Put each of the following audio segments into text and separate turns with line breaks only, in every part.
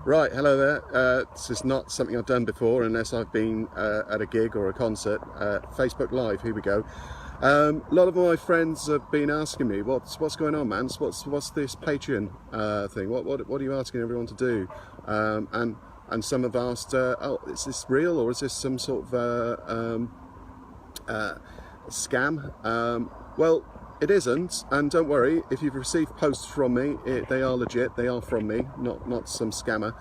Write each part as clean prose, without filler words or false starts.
Right, hello there. This is not something I've done before unless I've been at a gig or a concert. Facebook Live, here we go. A lot of my friends have been asking me, what's going on, man? What's this Patreon thing? What are you asking everyone to do? And some have asked, oh, is this real or is this some sort of scam? Well, it isn't, and don't worry, if you've received posts from me, they are legit, they are from me, not some scammer.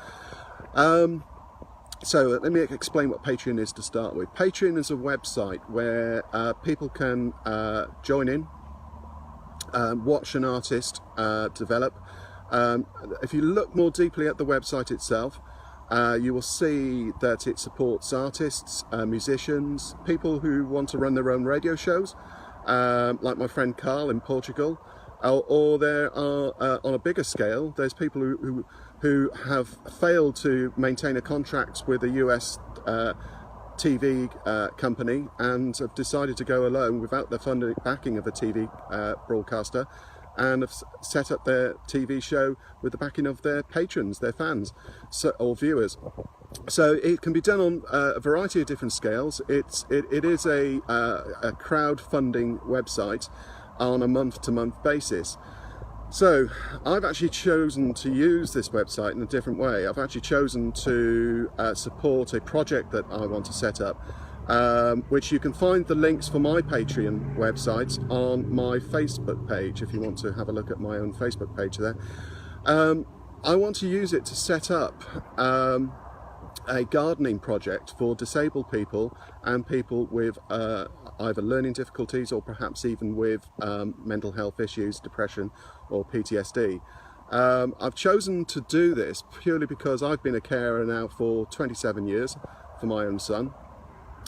So let me explain what Patreon is to start with. Patreon is a website where people can join in, watch an artist develop. If you look more deeply at the website itself, you will see that it supports artists, musicians, people who want to run their own radio shows, like my friend Carl in Portugal, or there are, on a bigger scale, there's people who have failed to maintain a contract with a US TV company and have decided to go alone without the funding backing of a TV broadcaster, and have set up their TV show with the backing of their patrons, their fans, or viewers. So it can be done on a variety of different scales. It is a crowdfunding website on a month-to-month basis. So I've actually chosen to use this website in a different way. I've actually chosen to support a project that I want to set up, which you can find the links for my Patreon websites on my Facebook page, if you want to have a look at my own Facebook page there. I want to use it to set up a gardening project for disabled people and people with either learning difficulties or perhaps even with mental health issues, depression or PTSD. I've chosen to do this purely because I've been a carer now for 27 years for my own son.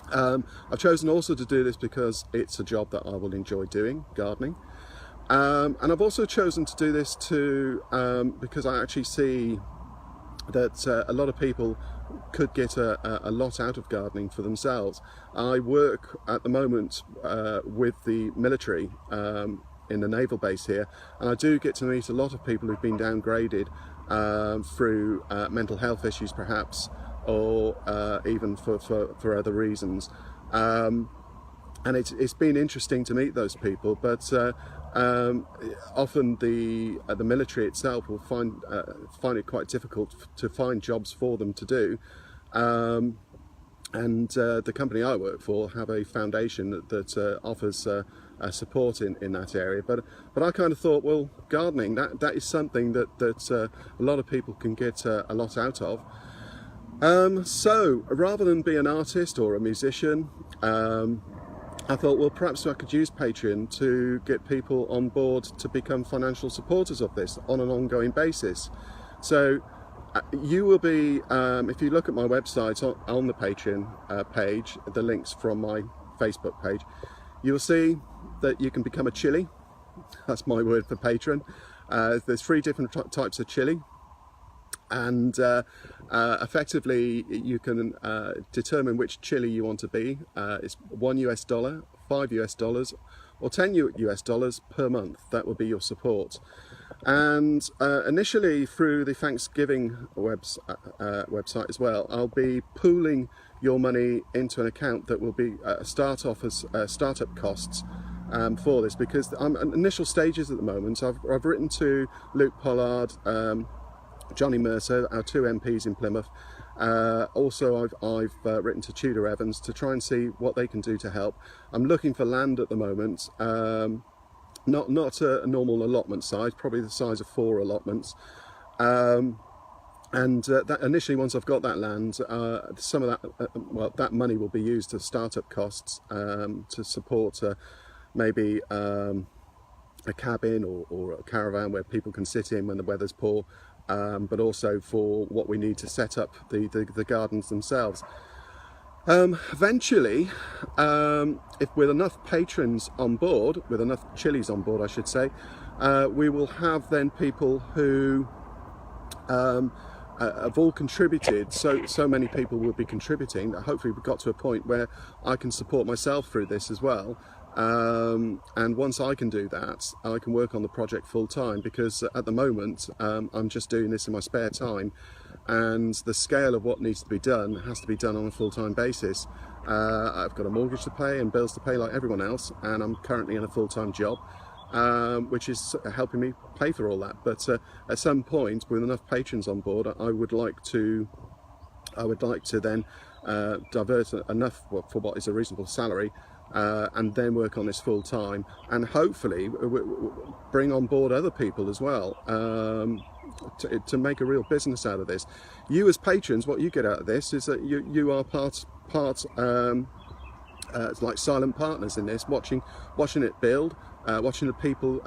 I've chosen also to do this because it's a job that I will enjoy doing, gardening. And I've also chosen to do this because I actually see that a lot of people could get a lot out of gardening for themselves. I work at the moment with the military in the naval base here, and I do get to meet a lot of people who've been downgraded through mental health issues perhaps, or even for other reasons. And it's been interesting to meet those people, but often the military itself will find it quite difficult to find jobs for them to do, and the company I work for have a foundation that offers support in that area. But I kind of thought, well, gardening, that is something that a lot of people can get a lot out of. So rather than be an artist or a musician, I thought, well, perhaps I could use Patreon to get people on board to become financial supporters of this on an ongoing basis. So you will be, if you look at my website on the Patreon page, the links from my Facebook page, you will see that you can become a chili. That's my word for patron. There's 3 different types of chili. And effectively you can determine which chili you want to be. It's $1 US, $5 US, or $10 US per month. That will be your support. And initially through the Thanksgiving website as well, I'll be pooling your money into an account that will be start off as startup costs for this, because I'm in initial stages at the moment. I've written to Luke Pollard, Johnny Mercer, our 2 MPs in Plymouth. Also I've written to Tudor Evans to try and see what they can do to help. I'm looking for land at the moment, not a normal allotment size, probably the size of 4 allotments. And that initially, once I've got that land, some of that, that money will be used to start-up costs, to support maybe a cabin or a caravan where people can sit in when the weather's poor. But also for what we need to set up the gardens themselves. Eventually, if with enough patrons on board, with enough chilies on board I should say, we will have then people who have all contributed, so many people will be contributing that hopefully we've got to a point where I can support myself through this as well. And once I can do that, I can work on the project full time, because at the moment I'm just doing this in my spare time, and the scale of what needs to be done has to be done on a full-time basis. I've got a mortgage to pay and bills to pay like everyone else, and I'm currently in a full-time job, which is helping me pay for all that. But at some point, with enough patrons on board, I would like to then divert enough for what is a reasonable salary, and then work on this full time, and hopefully bring on board other people as well, to make a real business out of this. You as patrons, what you get out of this is that you are part like silent partners in this, watching it build, watching the people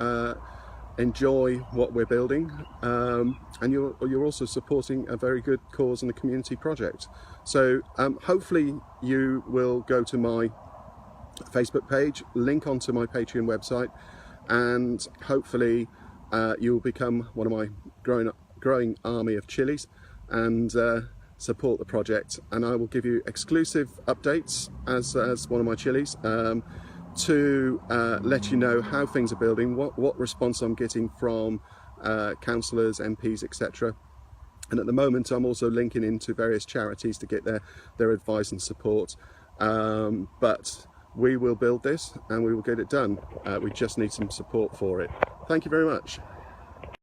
enjoy what we're building, and you're also supporting a very good cause and a community project. So hopefully you will go to my Facebook page, link onto my Patreon website, and hopefully you will become one of my growing army of chilies and support the project. And I will give you exclusive updates as one of my chilies, to let you know how things are building, what response I'm getting from councillors, MPs, etc. And at the moment I'm also linking into various charities to get their advice and support. But we will build this and we will get it done. We just need some support for it. Thank you very much.